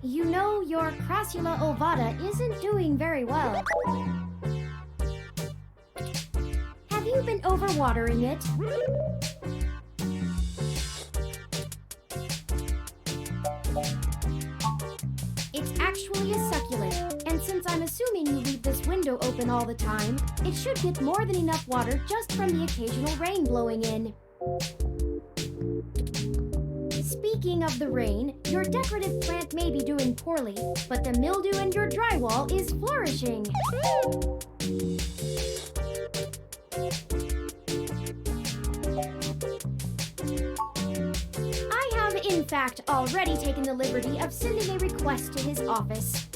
You know, your Crassula ovata isn't doing very well. Have you been overwatering it? It's actually a succulent, and since I'm assuming you leave this window open all the time, it should get more than enough water just from the occasional rain blowing in. Speaking of the rain, your decorative plant may be doing poorly, but the mildew in your drywall is flourishing. I have, in fact, already taken the liberty of sending a request to his office.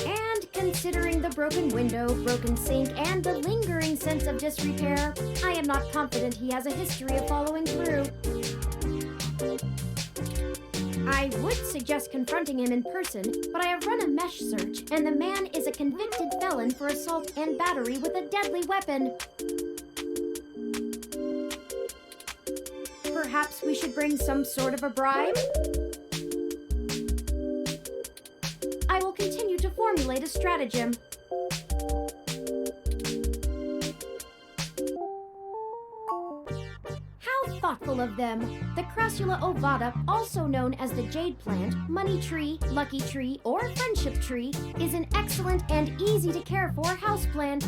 And considering the broken window, broken sink, and the lingering sense of disrepair, I am not confident he has a history of following through. I would suggest confronting him in person, but I have run a mesh search, and the man is a convicted felon for assault and battery with a deadly weapon. Perhaps we should bring some sort of a bribe? I will continue to formulate a stratagem. Thoughtful of them. The Crassula ovata, also known as the jade plant, money tree, lucky tree, or friendship tree, is an excellent and easy to care for houseplant.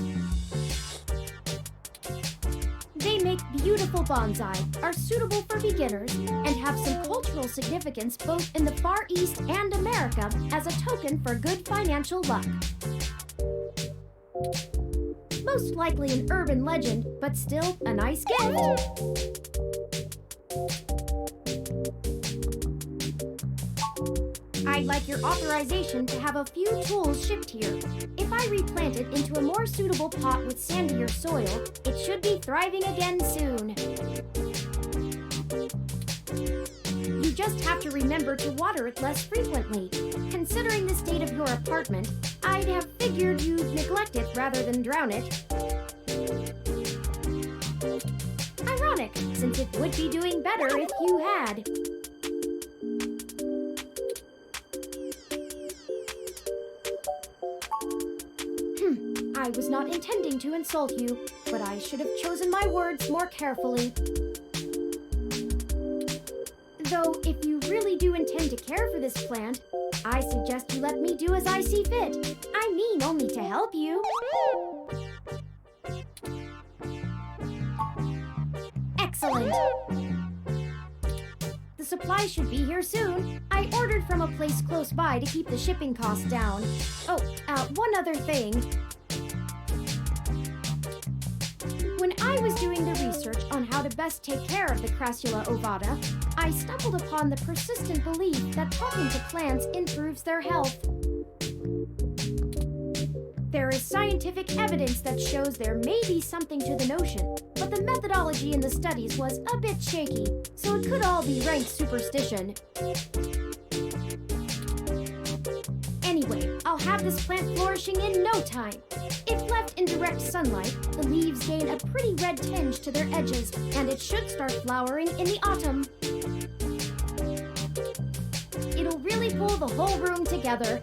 They make beautiful bonsai, are suitable for beginners, and have some cultural significance both in the Far East and America as a token for good financial luck. Most likely an urban legend, but still a nice gift. I'd like your authorization to have a few tools shipped here. If I replant it into a more suitable pot with sandier soil, it should be thriving again soon. You just have to remember to water it less frequently. Considering the state of your apartment, I'd have figured you'd neglect it rather than drown it. Ironic, since it would be doing better if you had. I was not intending to insult you, but I should have chosen my words more carefully. Though, if you really do intend to care for this plant, I suggest you let me do as I see fit. I mean only to help you. Excellent. The supplies should be here soon. I ordered from a place close by to keep the shipping costs down. Oh, one other thing. When I was doing the research on how to best take care of the Crassula ovata, I stumbled upon the persistent belief that talking to plants improves their health. There is scientific evidence that shows there may be something to the notion, but the methodology in the studies was a bit shaky, so it could all be rank superstition. Anyway, I'll have this plant flourishing in no time. If left in direct sunlight, the leaves gain a pretty red tinge to their edges, and it should start flowering in the autumn. It'll really pull the whole room together.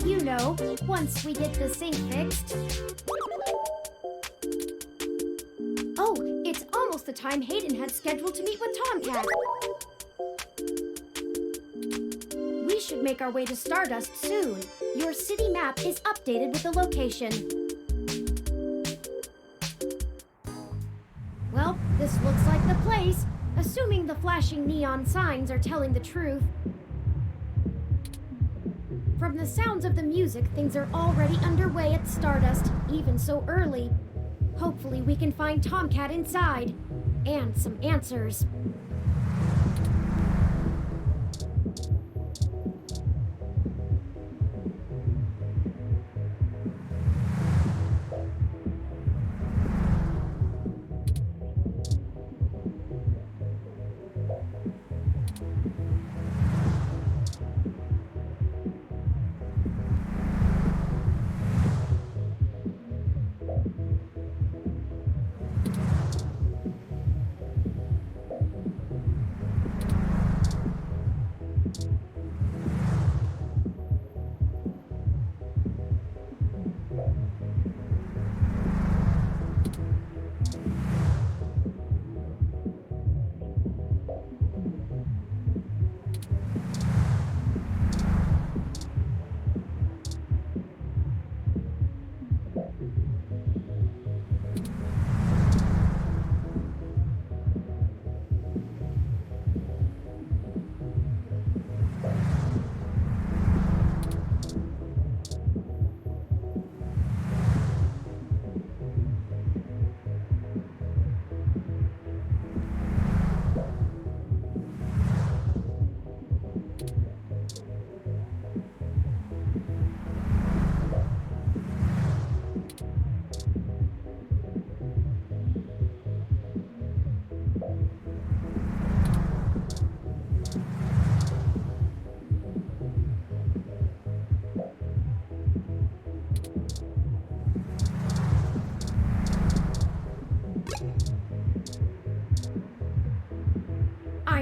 You know, once we get the sink fixed. Oh, it's almost the time Hayden had scheduled to meet with Tomcat. We should make our way to Stardust soon. Your city map is updated with the location. Well, this looks like the place, assuming the flashing neon signs are telling the truth. From the sounds of the music, things are already underway at Stardust, even so early. Hopefully we can find Tomcat inside, and some answers.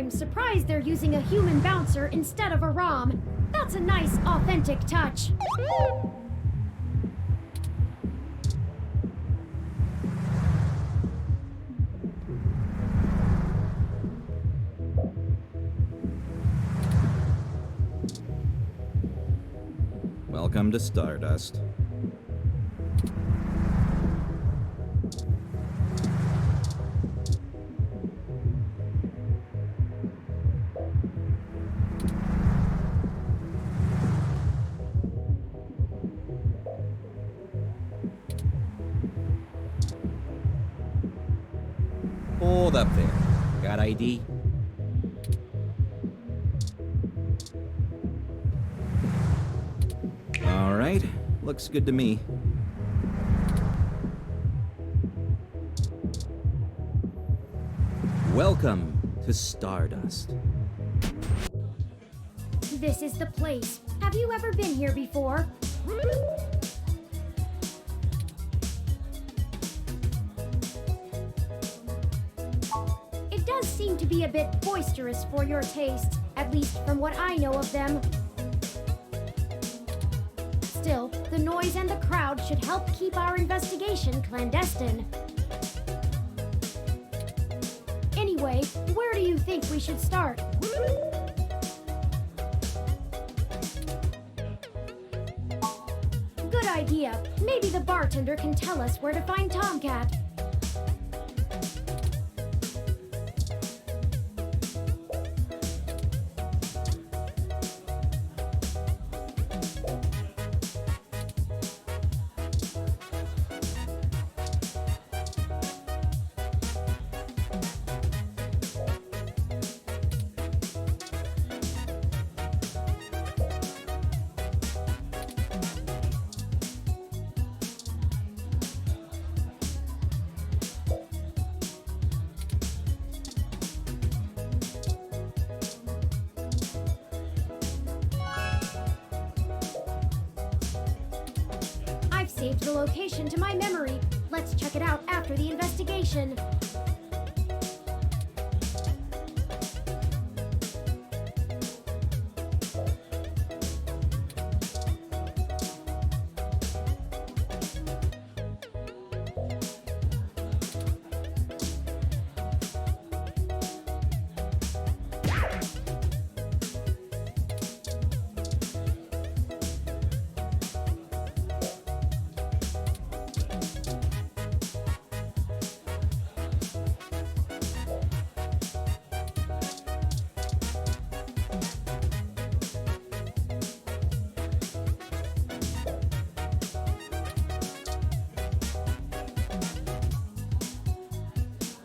I'm surprised they're using a human bouncer instead of a ROM. That's a nice, authentic touch. Welcome to Stardust. Hold up there. Got ID? All right, looks good to me. Welcome to Stardust. This is the place. Have you ever been here before? It does seem to be a bit boisterous for your taste, at least from what I know of them. Still, the noise and the crowd should help keep our investigation clandestine. Anyway, where do you think we should start? Good idea. Maybe the bartender can tell us where to find Tomcat. Saved the location to my memory. Let's check it out after the investigation.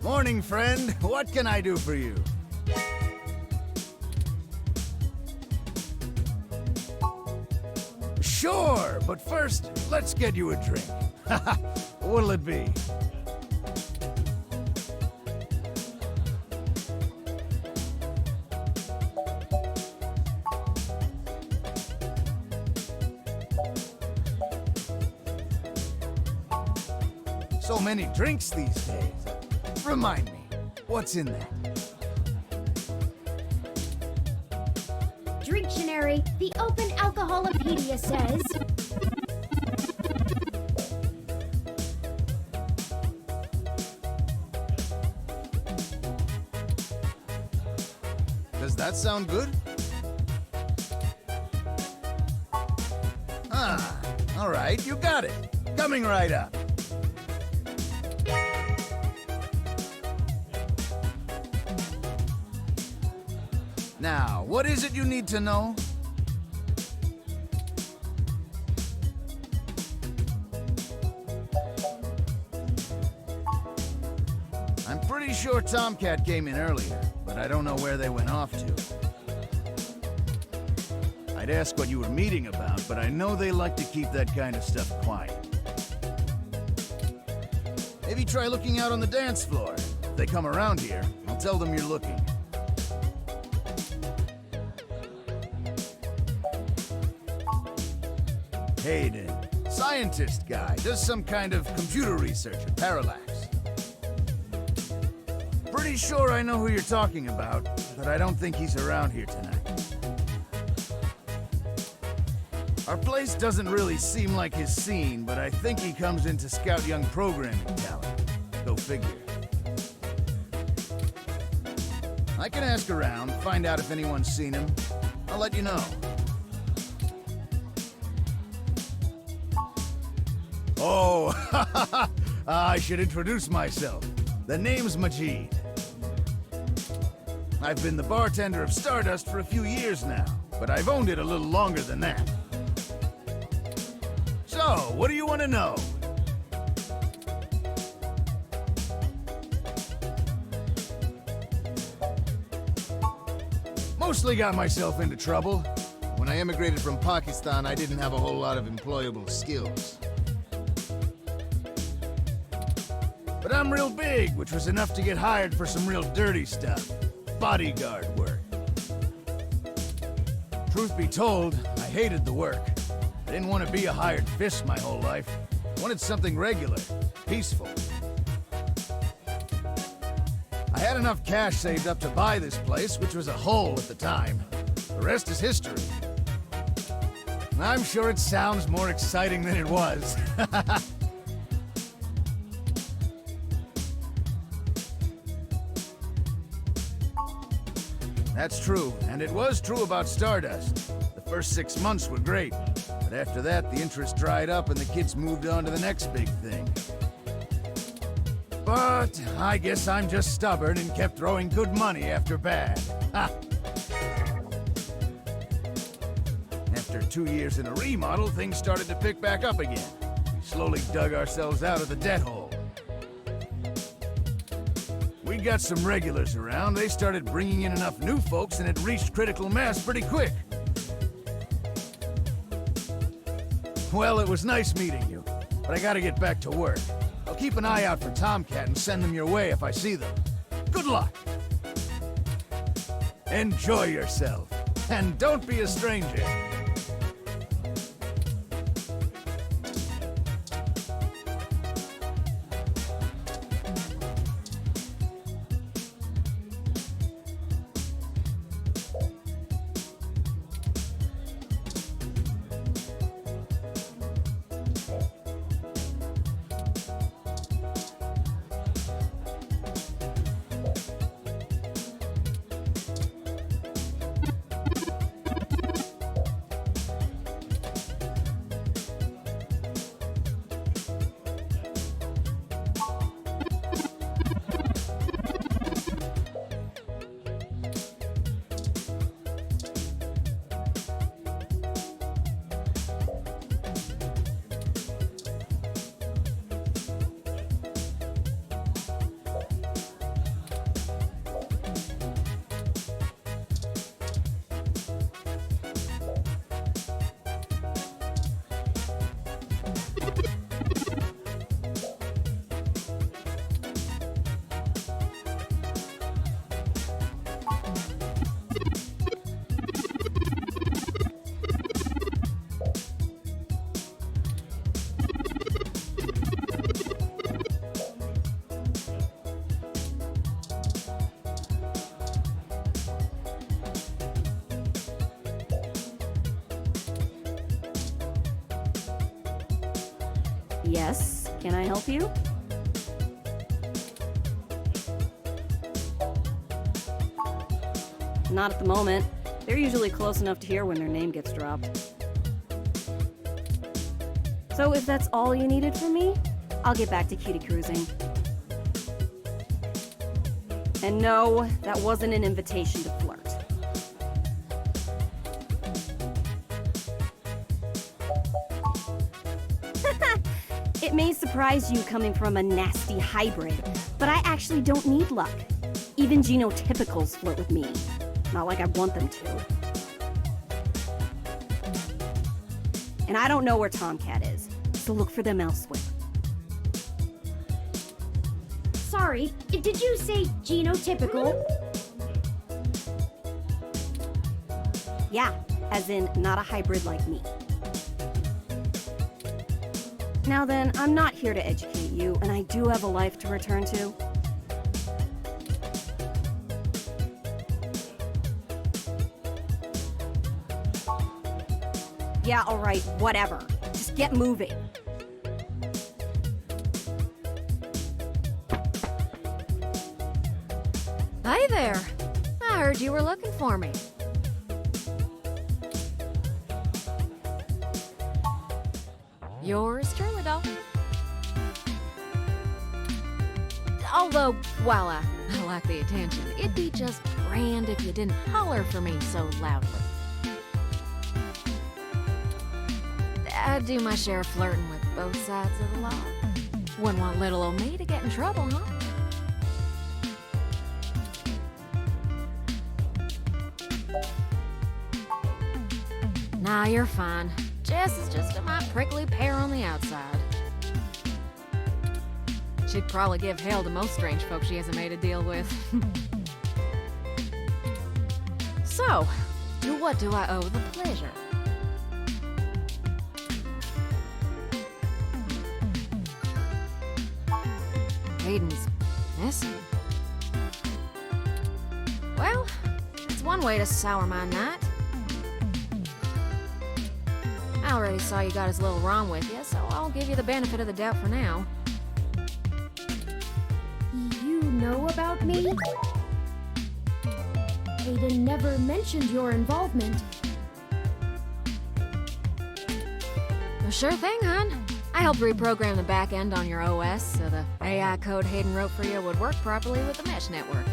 Morning, friend. What can I do for you? Sure, but first, let's get you a drink. What'll it be? So many drinks these days. Remind me, what's in there? Dictionary, the Open Alcoholopedia says... Does that sound good? Ah, all right, you got it. Coming right up. Now, what is it you need to know? I'm pretty sure Tomcat came in earlier, but I don't know where they went off to. I'd ask what you were meeting about, but I know they like to keep that kind of stuff quiet. Maybe try looking out on the dance floor. If they come around here, I'll tell them you're looking. Hayden, scientist guy, does some kind of computer research at Parallax. Pretty pretty sure I know who you're talking about, but I don't think he's around here tonight. Our place doesn't really seem like his scene, but I think he comes in to scout young programming talent. Go figure. I can ask around, find out if anyone's seen him. I'll let you know. Oh, I should introduce myself. The name's Majid. I've been the bartender of Stardust for a few years now, but I've owned it a little longer than that. So, what do you want to know? Mostly got myself into trouble. When I emigrated from Pakistan, I didn't have a whole lot of employable skills. But I'm real big, which was enough to get hired for some real dirty stuff. Bodyguard work. Truth be told, I hated the work. I didn't want to be a hired fist my whole life. I wanted something regular, peaceful. I had enough cash saved up to buy this place, which was a hole at the time. The rest is history. I'm sure it sounds more exciting than it was. That's true, and it was true about Stardust. The first 6 months were great, but after that, the interest dried up and the kids moved on to the next big thing. But I guess I'm just stubborn and kept throwing good money after bad. Ha! After 2 years in a remodel, things started to pick back up again. We slowly dug ourselves out of the debt hole. We got some regulars around. They started bringing in enough new folks and it reached critical mass pretty quick. Well, it was nice meeting you, but I gotta get back to work. I'll keep an eye out for Tomcat and send them your way if I see them. Good luck! Enjoy yourself, and don't be a stranger. Yes, can I help you? Not at the moment. They're usually close enough to hear when their name gets dropped. So if that's all you needed from me, I'll get back to cutie cruising. And no, that wasn't an invitation to flirt. It may surprise you coming from a nasty hybrid, but I actually don't need luck. Even genotypicals flirt with me. Not like I want them to. And I don't know where Tomcat is, so look for them elsewhere. Sorry, did you say genotypical? Yeah, as in not a hybrid like me. Now then, I'm not here to educate you, and I do have a life to return to. Yeah, alright, whatever. Just get moving. Hey there. I heard you were looking for me. Yours truly, doll. Although, while I like the attention, it'd be just grand if you didn't holler for me so loudly. I do my share of flirting with both sides of the law. Wouldn't want little old me to get in trouble, huh? Nah, you're fine. Jess is just my prickly pear on the outside. She'd probably give hell to most strange folks she hasn't made a deal with. So, to what do I owe the pleasure? Hayden's missing. Well, it's one way to sour my night. I already saw you got his little ROM with you, so I'll give you the benefit of the doubt for now. You know about me? Hayden never mentioned your involvement. Well, sure thing, hon. I helped reprogram the back end on your OS so the AI code Hayden wrote for you would work properly with the mesh network.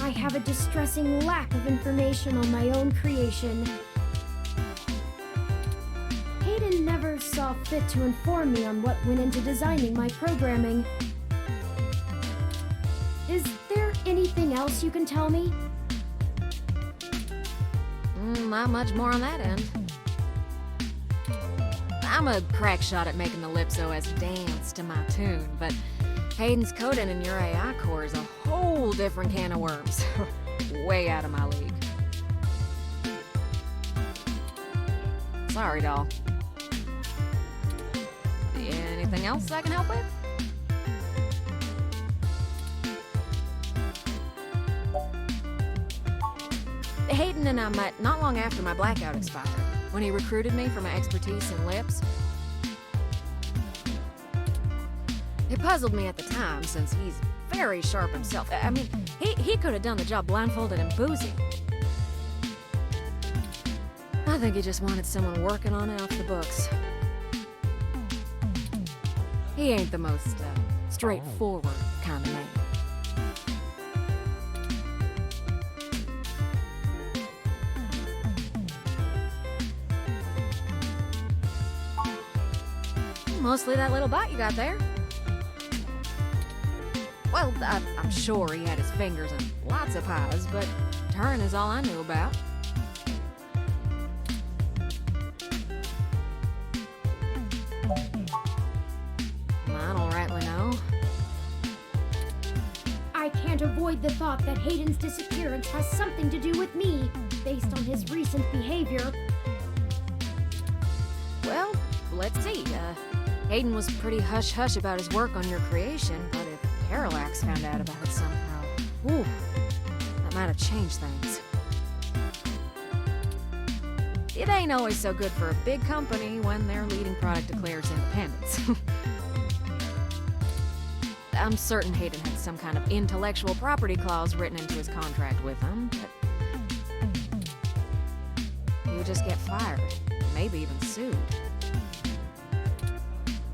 I have a distressing lack of information on my own creation. Hayden never saw fit to inform me on what went into designing my programming. Is there anything else you can tell me? Not much more on that end. I'm a crack shot at making the Lips OS dance to my tune, but Hayden's coding in your AI core is a whole different can of worms. Way out of my league. Sorry, doll. Anything else I can help with? Hayden and I met not long after my blackout expired, when he recruited me for my expertise in lips. It puzzled me at the time, since he's very sharp himself. I mean, he could have done the job blindfolded and boozy. I think he just wanted someone working on it off the books. He ain't the most straightforward kind of man. Mostly that little bot you got there. Well, I'm sure he had his fingers in lots of pies, but Turin is all I knew about. I don't rightly know. I can't avoid the thought that Hayden's disappearance has something to do with me, based on his recent behavior. Well, let's see. Hayden was pretty hush-hush about his work on your creation, but if Parallax found out about it somehow, ooh, that might have changed things. It ain't always so good for a big company when their leading product declares independence. I'm certain Hayden had some kind of intellectual property clause written into his contract with them, but he would just get fired, maybe even sued.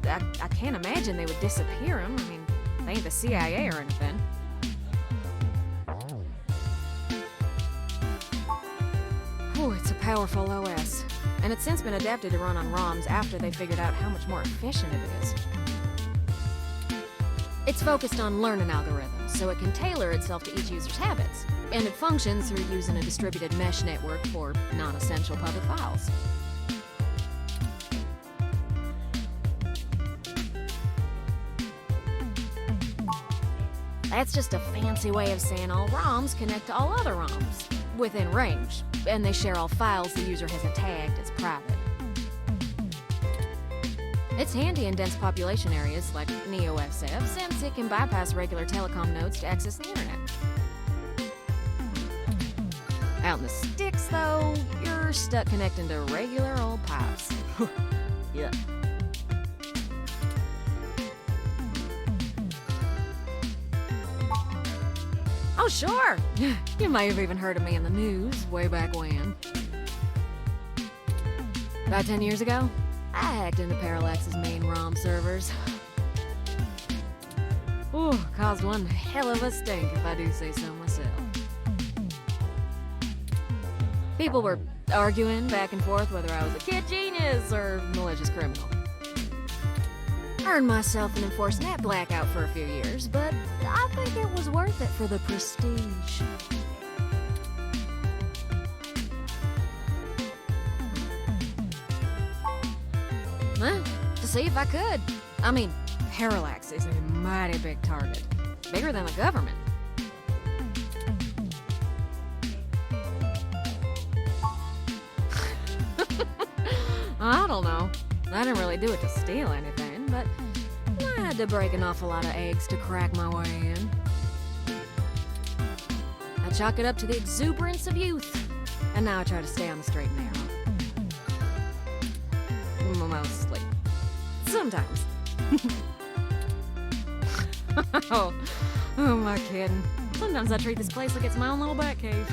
I can't imagine they would disappear him. I mean, they ain't the CIA or anything. Oh, it's a powerful OS. And it's since been adapted to run on ROMs after they figured out how much more efficient it is. It's focused on learning algorithms, so it can tailor itself to each user's habits. And it functions through using a distributed mesh network for non-essential public files. That's just a fancy way of saying all ROMs connect to all other ROMs, within range, and they share all files the user hasn't tagged as private. It's handy in dense population areas like NeoFSF, since it can bypass regular telecom nodes to access the internet. Out in the sticks, though, you're stuck connecting to regular old pipes. Yeah. Oh, sure! You may have even heard of me in the news way back when. About 10 years ago, I hacked into Parallax's main ROM servers. Ooh, caused one hell of a stink if I do say so myself. People were arguing back and forth whether I was a kid genius or malicious criminal. Earned myself an enforced net blackout for a few years, but I think it was worth it for the prestige. Huh? To see if I could. I mean, Parallax is a mighty big target. Bigger than the government. I don't know. I didn't really do it to steal anything, but I had to break an awful lot of eggs to crack my way in. I chalk it up to the exuberance of youth, and now I try to stay on the straight and narrow. Mostly. Sometimes. Oh, am I kidding? Sometimes I treat this place like it's my own little bat cave.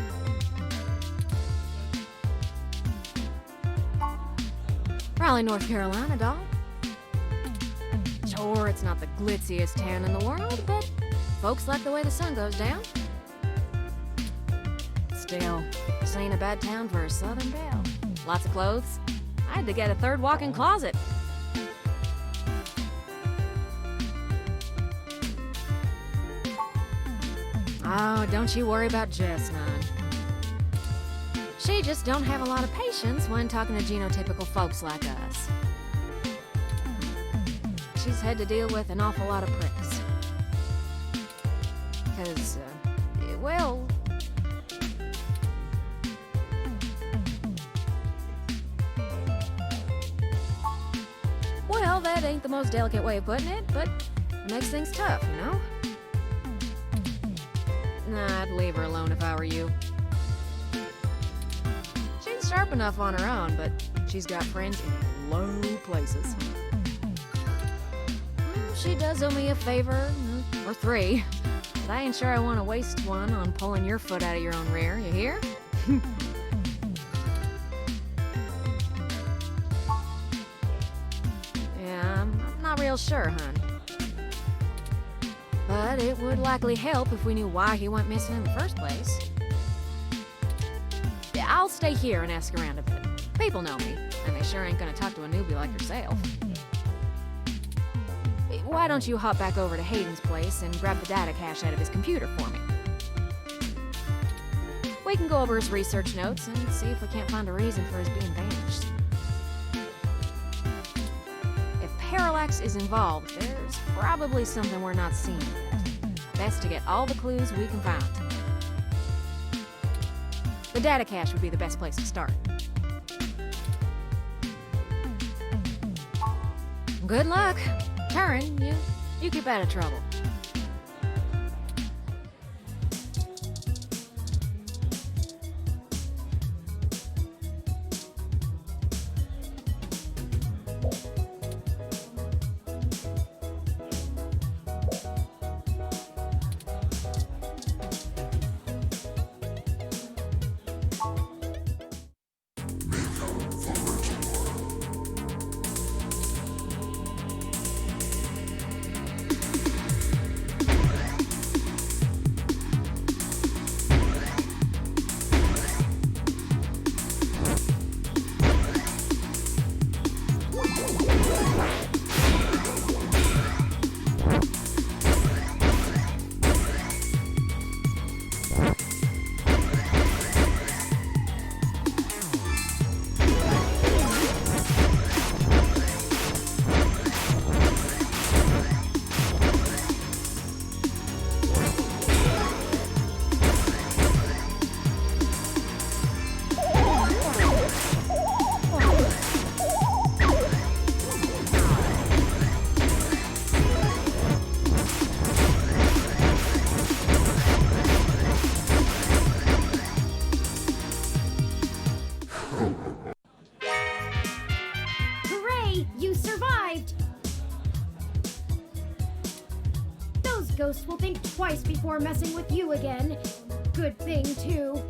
Raleigh, North Carolina, dog. Sure, it's not the glitziest town in the world, but folks like the way the sun goes down. Still, this ain't a bad town for a southern belle. Lots of clothes. I had to get a third walk-in closet. Oh, don't you worry about Jess, none. She just don't have a lot of patience when talking to genotypical folks like us. She's had to deal with an awful lot of pricks. 'Cause, well... Well, that ain't the most delicate way of putting it, but it makes things tough, you know? Nah, I'd leave her alone if I were you. She's sharp enough on her own, but she's got friends in low places. She does owe me a favor, or three, but I ain't sure I want to waste one on pulling your foot out of your own rear, you hear? Yeah, I'm not real sure, hun. But it would likely help if we knew why he went missing in the first place. Yeah, I'll stay here and ask around a bit. People know me, and they sure ain't gonna talk to a newbie like yourself. Why don't you hop back over to Hayden's place and grab the data cache out of his computer for me? We can go over his research notes and see if we can't find a reason for his being vanished. If Parallax is involved, there's probably something we're not seeing yet. Best to get all the clues we can find. The data cache would be the best place to start. Good luck. Turin, you keep out of trouble. Most ghosts will think twice before messing with you again. Good thing, too.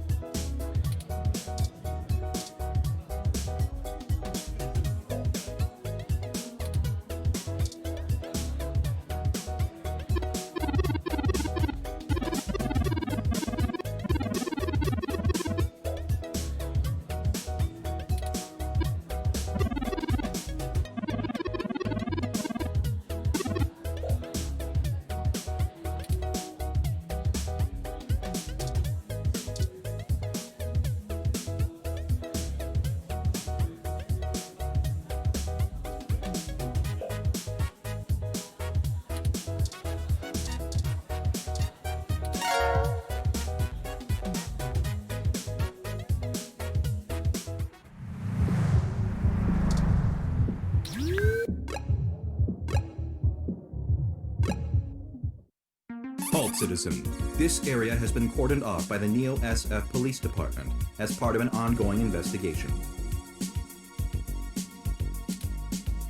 Halt, citizen. This area has been cordoned off by the Neo SF Police Department as part of an ongoing investigation.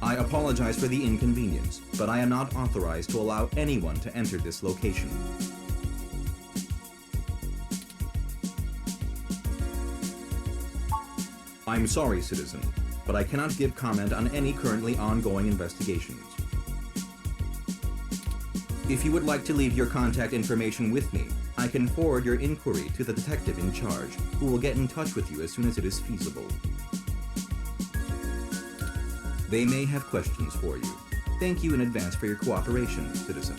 I apologize for the inconvenience, but I am not authorized to allow anyone to enter this location. I'm sorry, citizen, but I cannot give comment on any currently ongoing investigations. If you would like to leave your contact information with me, I can forward your inquiry to the detective in charge, who will get in touch with you as soon as it is feasible. They may have questions for you. Thank you in advance for your cooperation, citizen.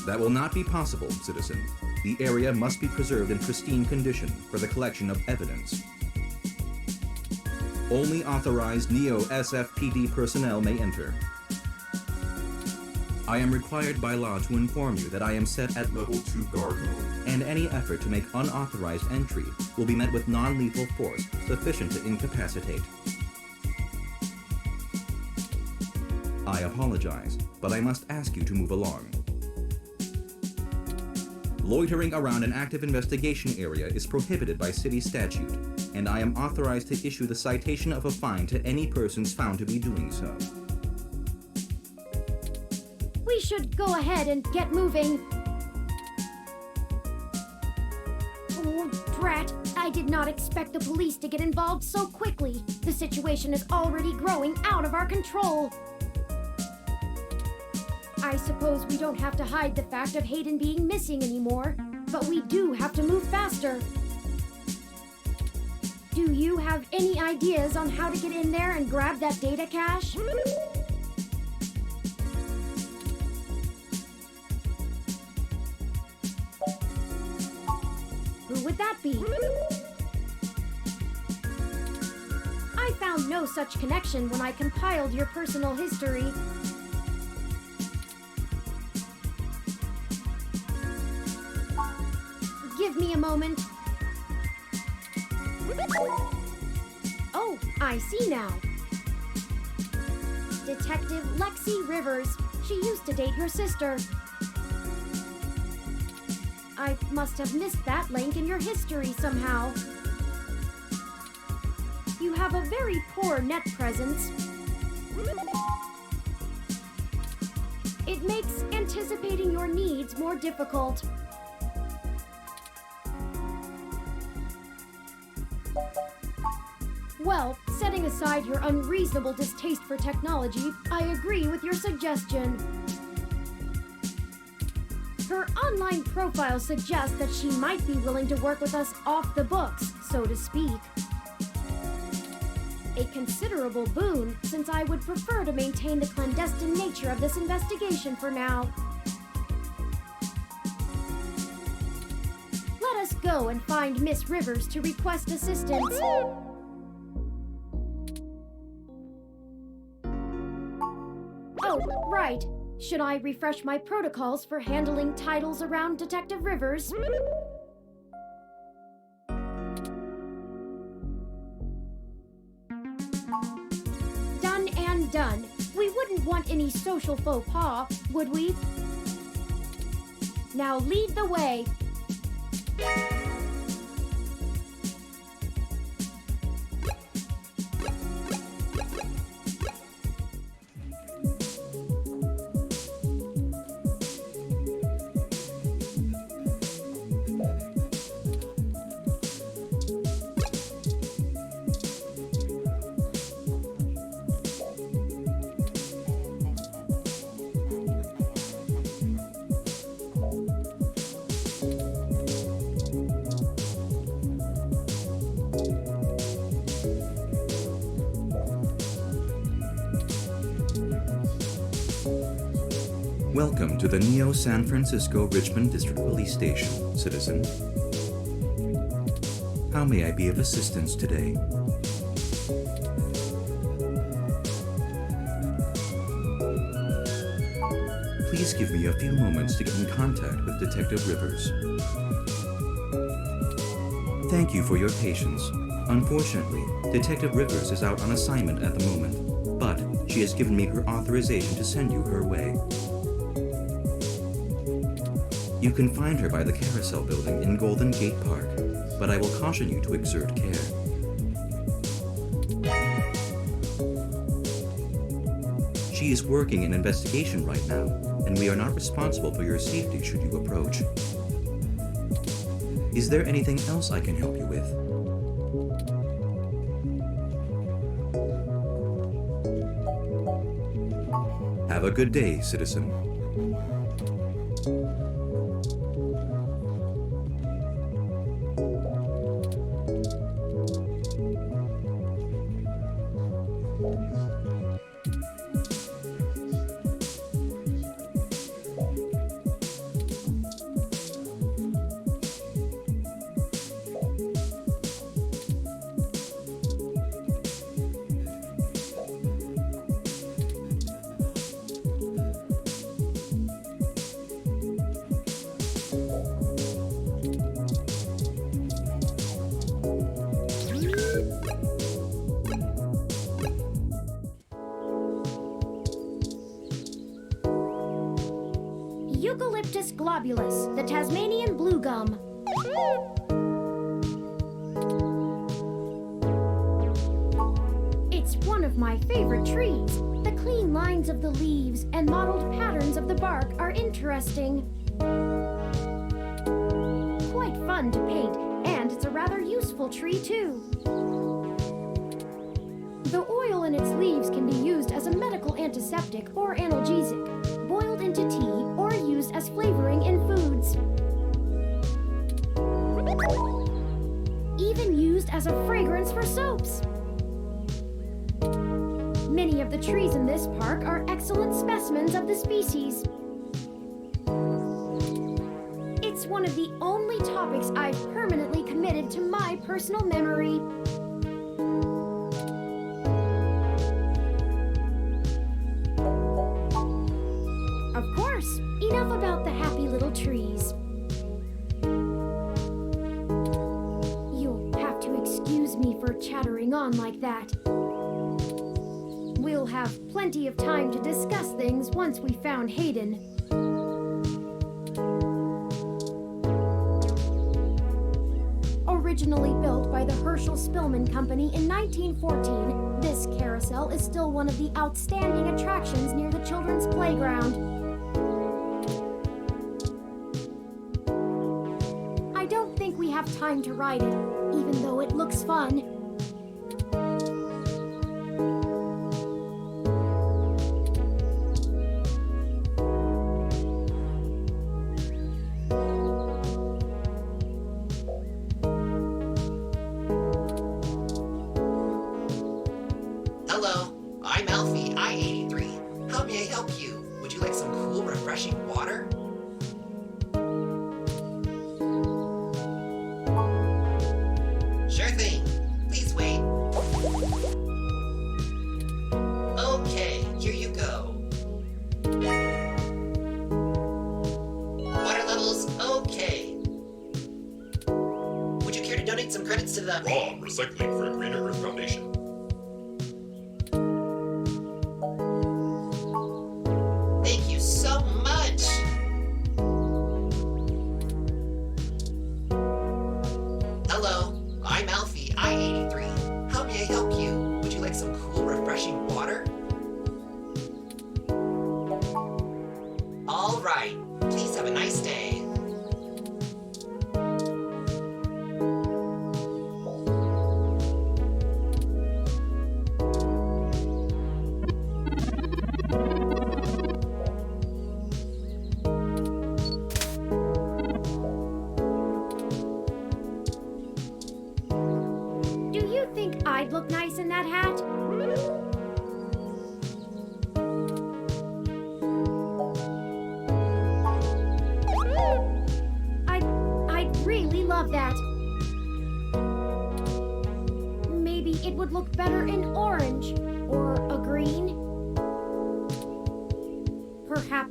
That will not be possible, citizen. The area must be preserved in pristine condition for the collection of evidence. Only authorized Neo SFPD personnel may enter. I am required by law to inform you that I am set at Level 2 guard mode, and any effort to make unauthorized entry will be met with non-lethal force sufficient to incapacitate. I apologize, but I must ask you to move along. Loitering around an active investigation area is prohibited by city statute, and I am authorized to issue the citation of a fine to any persons found to be doing so. We should go ahead and get moving. Oh, drat. I did not expect the police to get involved so quickly. The situation is already growing out of our control. I suppose we don't have to hide the fact of Hayden being missing anymore, but we do have to move faster. Do you have any ideas on how to get in there and grab that data cache? Who would that be? I found no such connection when I compiled your personal history. Give me a moment. Oh, I see now. Detective Lexi Rivers. She used to date your sister. I must have missed that link in your history somehow. You have a very poor net presence. It makes anticipating your needs more difficult. Well, setting aside your unreasonable distaste for technology, I agree with your suggestion. Her online profile suggests that she might be willing to work with us off the books, so to speak. A considerable boon, since I would prefer to maintain the clandestine nature of this investigation for now. Let us go and find Miss Rivers to request assistance. Oh, right. Should I refresh my protocols for handling titles around Detective Rivers? Done and done. We wouldn't want any social faux pas, would we? Now lead the way. Welcome to the Neo San Francisco Richmond District Police Station, citizen. How may I be of assistance today? Please give me a few moments to get in contact with Detective Rivers. Thank you for your patience. Unfortunately, Detective Rivers is out on assignment at the moment, but she has given me her authorization to send you her way. You can find her by the Carousel Building in Golden Gate Park, but I will caution you to exert care. She is working an investigation right now, and we are not responsible for your safety should you approach. Is there anything else I can help you with? Have a good day, citizen. Eucalyptus globulus, the Tasmanian blue gum. It's one of my favorite trees. The clean lines of the leaves and mottled patterns of the bark are interesting. Quite fun to paint, and it's a rather useful tree too. The oil in its leaves can be used as a medical antiseptic or analgesic, boiled into tea, or used as flavoring in foods. Even used as a fragrance for soaps. Many of the trees in this park are excellent specimens of the species. It's one of the only topics I've permanently committed to my personal memory. Of course, enough about the happy little trees. You'll have to excuse me for chattering on like that. We'll have plenty of time to discuss things once we found Hayden. Originally built by the Herschel Spillman Company in 1914, this carousel is still one of the outstanding attractions near the children's playground. I don't think we have time to ride it, even though it looks fun. Hello, I'm Alfie, I-83. How may I help you? Would you like some cool, refreshing water? Sure thing. Please wait. Okay, here you go. Water levels, okay. Would you care to donate some credits to the... Raw Recycling for a Greener Earth Foundation. Thank you so much! Hello, I'm Alfie, I-83. How may I help you? Would you like some cool, refreshing water? All right, please have a nice day.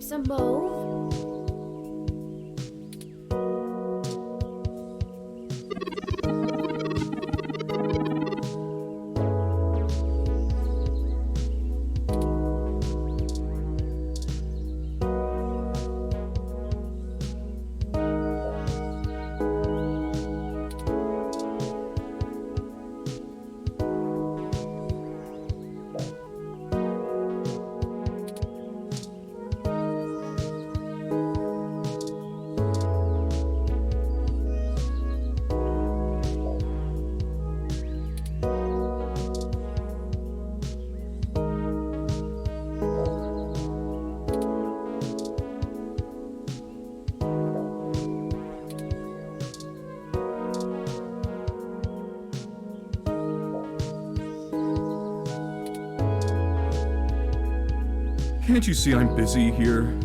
perhaps a mauve? Can't you see I'm busy here?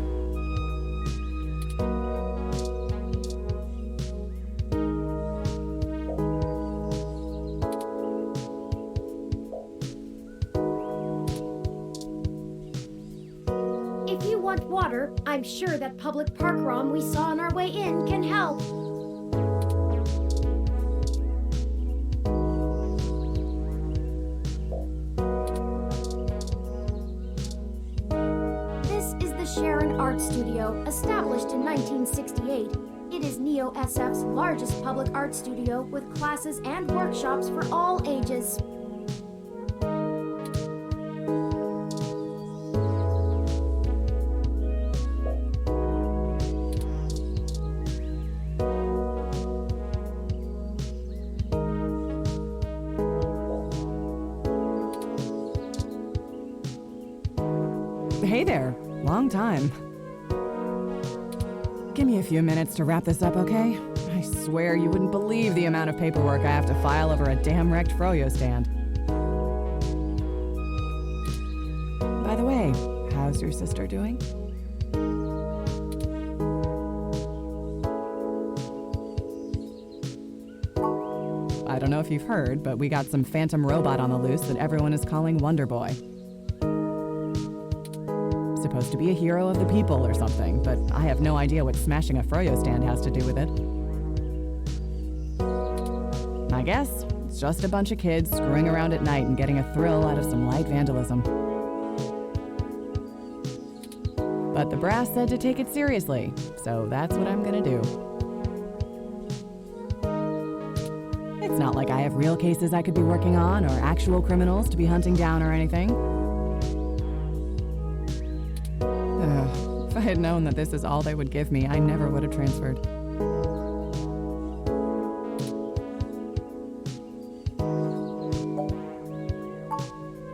If you want water, I'm sure that public park ROM we saw on our way in can help. This is the Sharon Art Studio, established in 1968. It is Neo SF's largest public art studio with classes and workshops for all ages. Hey there. Long time. Give me a few minutes to wrap this up, okay? I swear you wouldn't believe the amount of paperwork I have to file over a damn wrecked Froyo stand. By the way, how's your sister doing? I don't know if you've heard, but we got some phantom robot on the loose that everyone is calling Wonder Boy. Supposed to be a hero of the people or something, but I have no idea what smashing a Froyo stand has to do with it. I guess it's just a bunch of kids screwing around at night and getting a thrill out of some light vandalism. But the brass said to take it seriously, so that's what I'm gonna do. It's not like I have real cases I could be working on or actual criminals to be hunting down or anything. If I had known that this is all they would give me, I never would have transferred.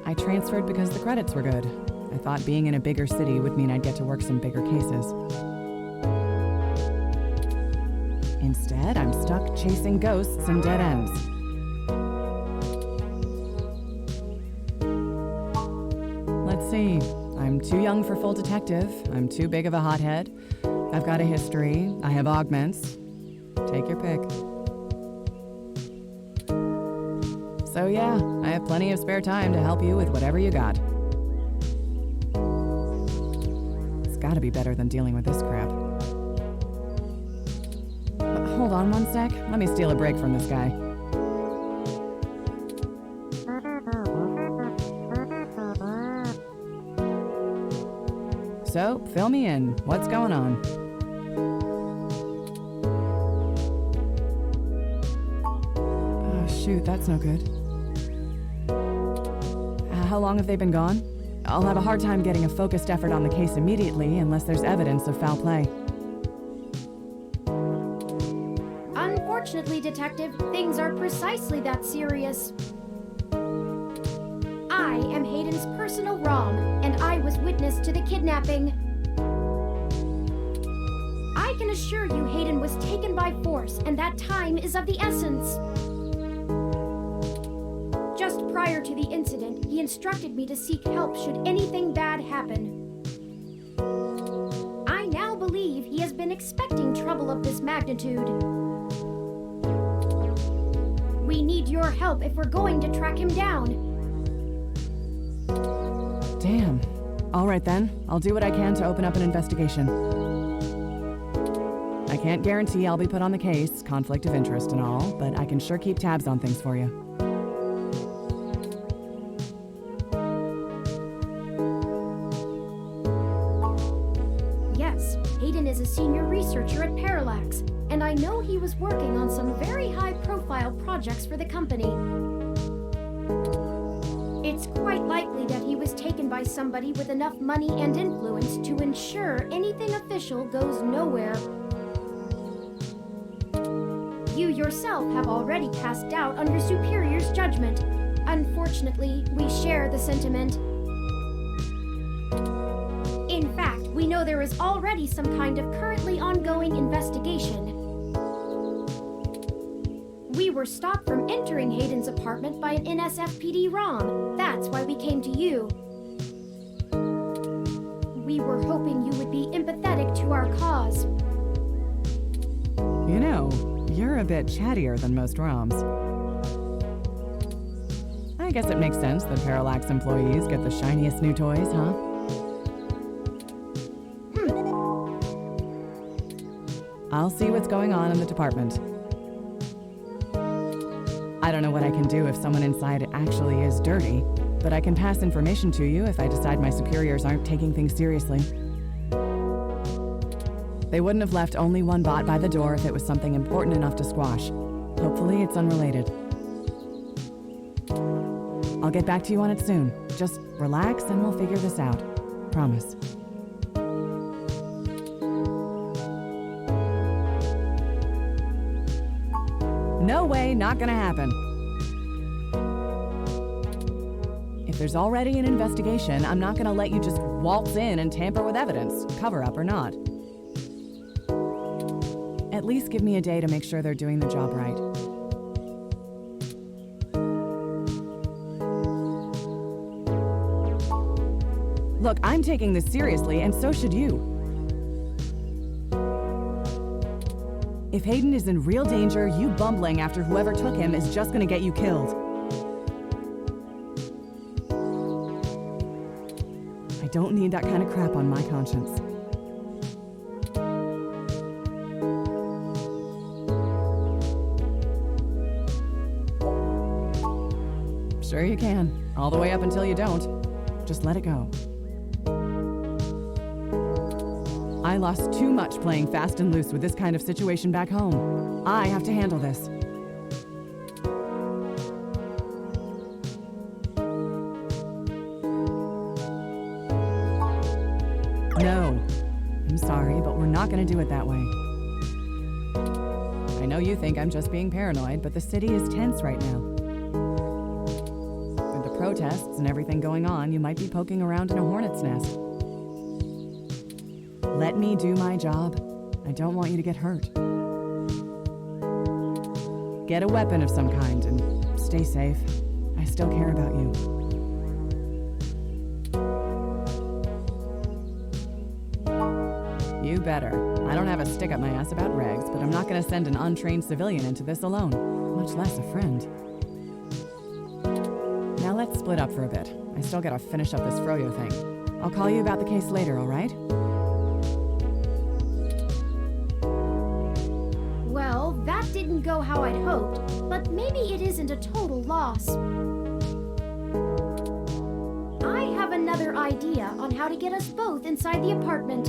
I transferred because the credits were good. I thought being in a bigger city would mean I'd get to work some bigger cases. Instead, I'm stuck chasing ghosts and dead ends. Let's see. I'm too young for full detective. I'm too big of a hothead. I've got a history. I have augments. Take your pick. So yeah, I have plenty of spare time to help you with whatever you got. It's gotta be better than dealing with this crap. But hold on one sec. Let me steal a break from this guy. So, fill me in. What's going on? Oh, shoot, that's no good. How long have they been gone? I'll have a hard time getting a focused effort on the case immediately unless there's evidence of foul play. Unfortunately, Detective, things are precisely that serious. I am Hayden's personal ROM, and I was witness to the kidnapping. I can assure you Hayden was taken by force, and that time is of the essence. Just prior to the incident, he instructed me to seek help should anything bad happen. I now believe he has been expecting trouble of this magnitude. We need your help if we're going to track him down. Damn. All right then, I'll do what I can to open up an investigation. I can't guarantee I'll be put on the case, conflict of interest and all, but I can sure keep tabs on things for you. Yes, Hayden is a senior researcher at Parallax, and I know he was working on some very high-profile projects for the company. It's quite likely that he was taken by somebody with enough money and influence to ensure anything official goes nowhere. You yourself have already cast doubt on your superior's judgment. Unfortunately, we share the sentiment. In fact, we know there is already some kind of currently ongoing investigation. We were stopped from entering Hayden's apartment by an NSFPD ROM. That's why we came to you. We were hoping you would be empathetic to our cause. You know, you're a bit chattier than most ROMs. I guess it makes sense that Parallax employees get the shiniest new toys, huh? I'll see what's going on in the department. I don't know what I can do if someone inside actually is dirty, but I can pass information to you if I decide my superiors aren't taking things seriously. They wouldn't have left only one bot by the door if it was something important enough to squash. Hopefully it's unrelated. I'll get back to you on it soon. Just relax and we'll figure this out. Promise. No way, not gonna happen. If there's already an investigation, I'm not gonna let you just waltz in and tamper with evidence, cover-up or not. At least give me a day to make sure they're doing the job right. Look, I'm taking this seriously, and so should you. If Hayden is in real danger, you bumbling after whoever took him is just gonna get you killed. I don't need that kind of crap on my conscience. Sure you can. All the way up until you don't. Just let it go. I lost too much playing fast and loose with this kind of situation back home. I have to handle this. No. I'm sorry, but we're not gonna do it that way. I know you think I'm just being paranoid, but the city is tense right now. With the protests and everything going on, you might be poking around in a hornet's nest. Let me do my job. I don't want you to get hurt. Get a weapon of some kind and stay safe. I still care about you. You better. I don't have a stick up my ass about regs, but I'm not gonna send an untrained civilian into this alone, much less a friend. Now let's split up for a bit. I still gotta finish up this Froyo thing. I'll call you about the case later, all right? Well, that didn't go how I'd hoped, but maybe it isn't a total loss. I have another idea on how to get us both inside the apartment.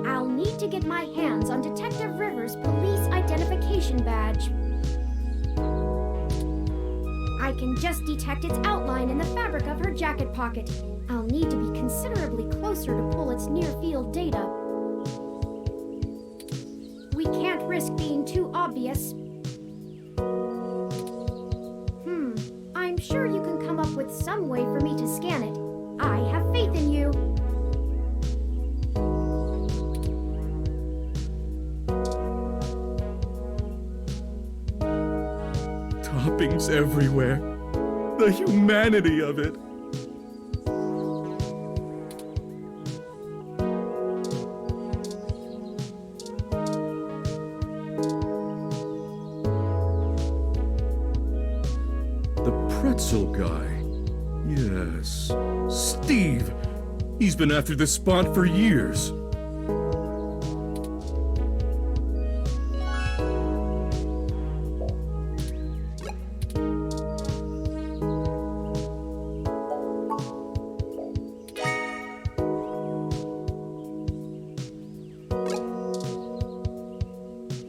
I'll need to get my hands on Detective Rivers' police identification badge. I can just detect its outline in the fabric of her jacket pocket. I'll need to be considerably closer to pull its near-field data. We can't risk being too obvious. I'm sure you can come up with some way for me to scan it. I have faith in you. Toppings everywhere. The humanity of it. The pretzel guy. Yes. Steve! He's been after this spot for years.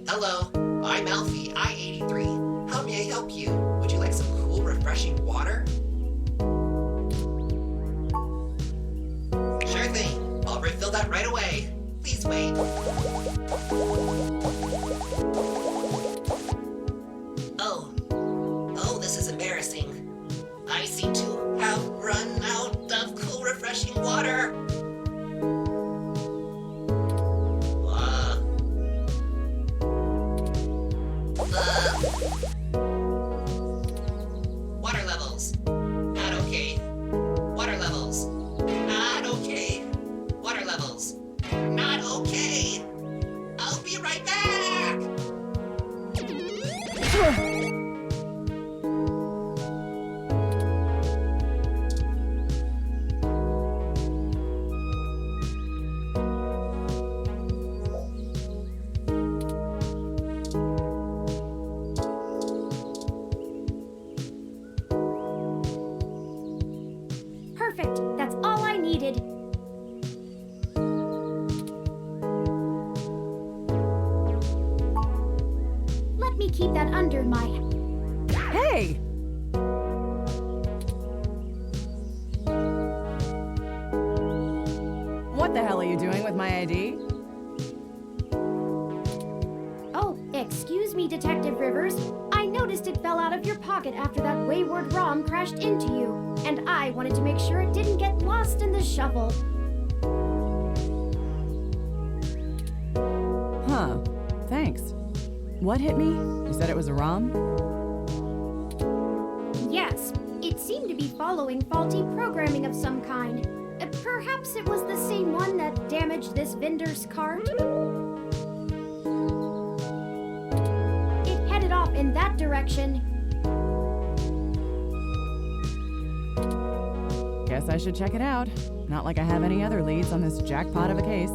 Hello, I'm Alfie, I-83. How may I help you? Would you like some cool, refreshing water? Sure thing. I'll refill that right away. Please wait. Oh, this is embarrassing. I seem to have run out of cool, refreshing water. Water levels. Not okay. Water levels. Not okay. Water levels. Not okay. I'll be right back. Perfect. That's all I needed. Let me keep that under my... Hey! What the hell are you doing with my ID? Oh, excuse me, Detective Rivers. I noticed it fell out of your pocket after that wayward ROM crashed into you, and I wanted to make sure it didn't get lost in the shuffle. Huh. Thanks. What hit me? You said it was a ROM? Yes, it seemed to be following faulty programming of some kind. Perhaps it was the same one that damaged this vendor's cart? It headed off in that direction. Guess I should check it out. Not like I have any other leads on this jackpot of a case.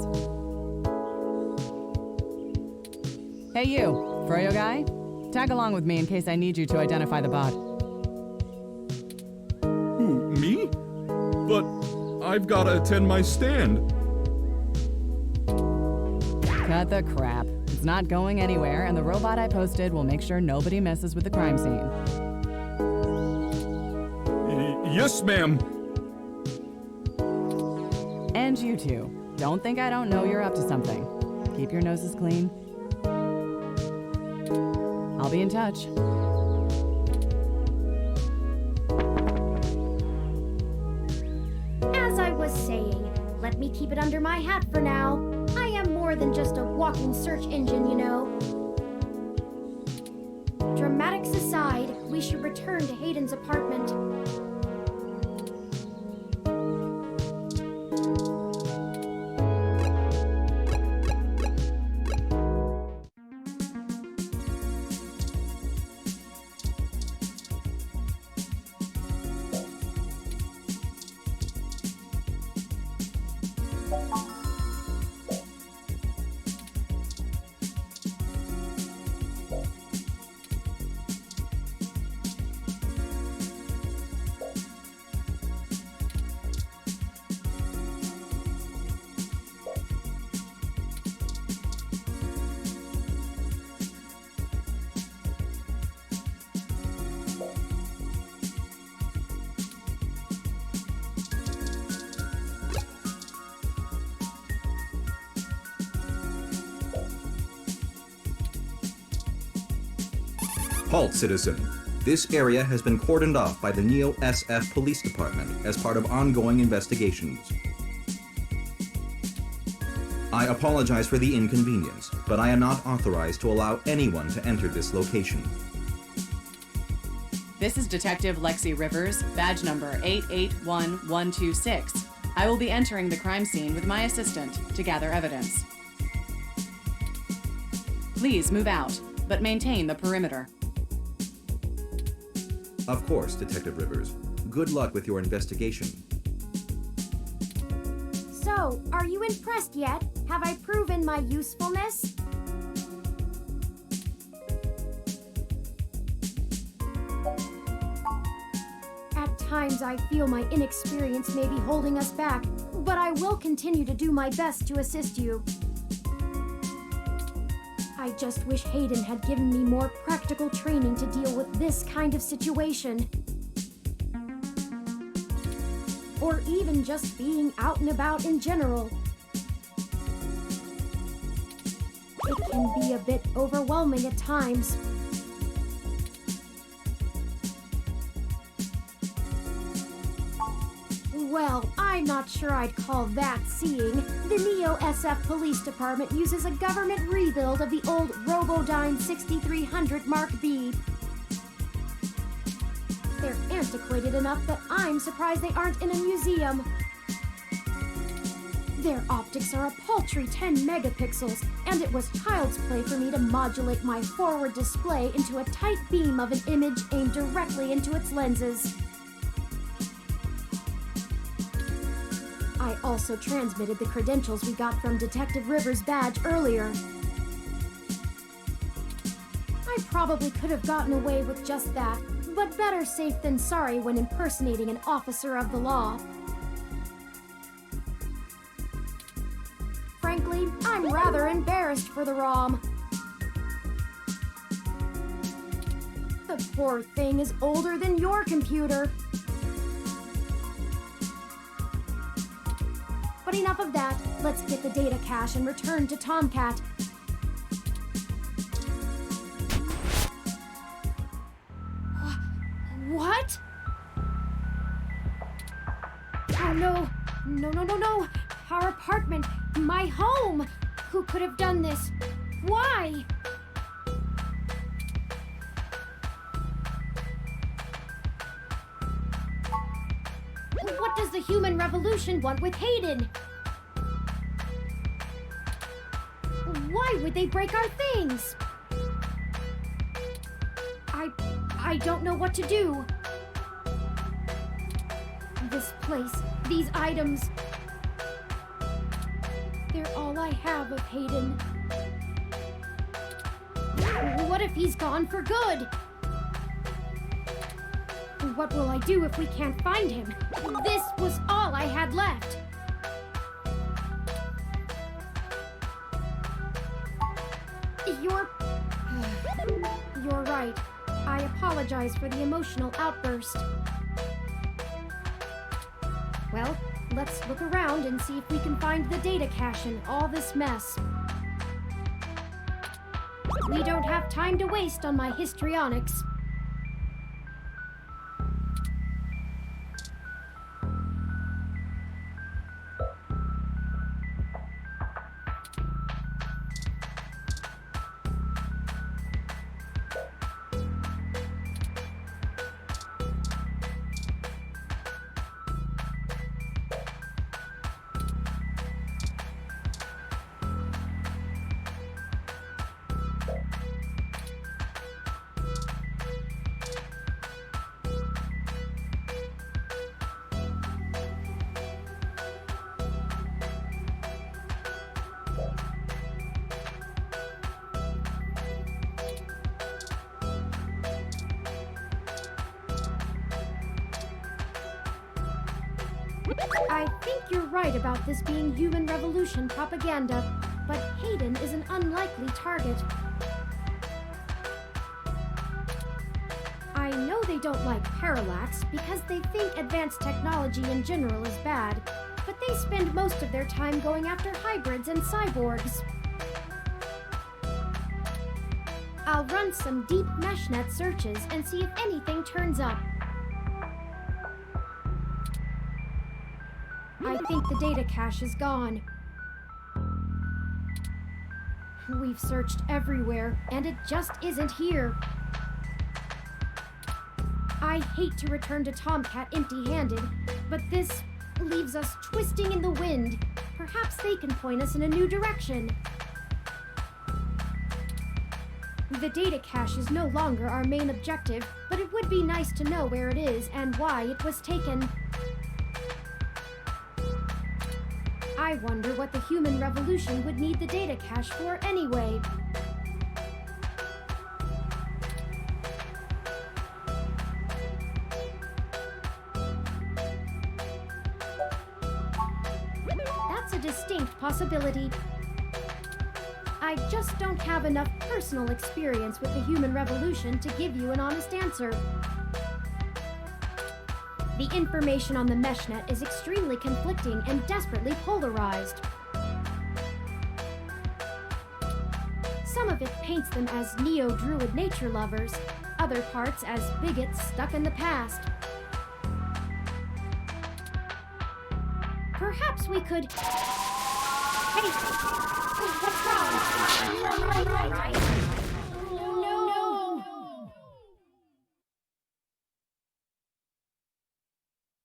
Hey you, Froyo guy? Tag along with me in case I need you to identify the bot. Who, me? But I've gotta attend my stand. Cut the crap. It's not going anywhere, and the robot I posted will make sure nobody messes with the crime scene. Yes, ma'am. And you two. Don't think I don't know you're up to something. Keep your noses clean. I'll be in touch. As I was saying, let me keep it under my hat for now. I am more than just a walking search engine, you know. Dramatics aside, we should return to Hayden's apartment. Halt, citizen. This area has been cordoned off by the Neo SF Police Department as part of ongoing investigations. I apologize for the inconvenience, but I am not authorized to allow anyone to enter this location. This is Detective Lexi Rivers, badge number 881126. I will be entering the crime scene with my assistant to gather evidence. Please move out, but maintain the perimeter. Of course, Detective Rivers. Good luck with your investigation. So, are you impressed yet? Have I proven my usefulness? At times, I feel my inexperience may be holding us back, but I will continue to do my best to assist you. I just wish Hayden had given me more practical training to deal with this kind of situation. Or even just being out and about in general. It can be a bit overwhelming at times. Well, I'm not sure I'd call that seeing. The Neo SF Police Department uses a government rebuild of the old Robodyne 6300 Mark B. They're antiquated enough that I'm surprised they aren't in a museum. Their optics are a paltry 10 megapixels, and it was child's play for me to modulate my forward display into a tight beam of an image aimed directly into its lenses. I also transmitted the credentials we got from Detective Rivers' badge earlier. I probably could have gotten away with just that, but better safe than sorry when impersonating an officer of the law. Frankly, I'm rather embarrassed for the ROM. The poor thing is older than your computer. But enough of that. Let's get the data cache and return to Tomcat. What? Oh no. No. Our apartment. My home. Who could have done this? Why? What does the human revolution want with Hayden? Why would they break our things? I don't know what to do. This place, these items, they're all I have of Hayden. What if he's gone for good? What will I do if we can't find him? This was all I had left. You're right. I apologize for the emotional outburst. Well, let's look around and see if we can find the data cache in all this mess. We don't have time to waste on my histrionics. I think you're right about this being human revolution propaganda, but Hayden is an unlikely target. I know they don't like Parallax because they think advanced technology in general is bad, but they spend most of their time going after hybrids and cyborgs. I'll run some deep meshnet searches and see if anything turns up. I think the data cache is gone. We've searched everywhere, and it just isn't here. I hate to return to Tomcat empty-handed, but this leaves us twisting in the wind. Perhaps they can point us in a new direction. The data cache is no longer our main objective, but it would be nice to know where it is and why it was taken. I wonder what the human revolution would need the data cache for anyway. That's a distinct possibility. I just don't have enough personal experience with the human revolution to give you an honest answer. The information on the meshnet is extremely conflicting and desperately polarized. Some of it paints them as neo-druid nature lovers, other parts as bigots stuck in the past. Perhaps we could... Hey! What's wrong?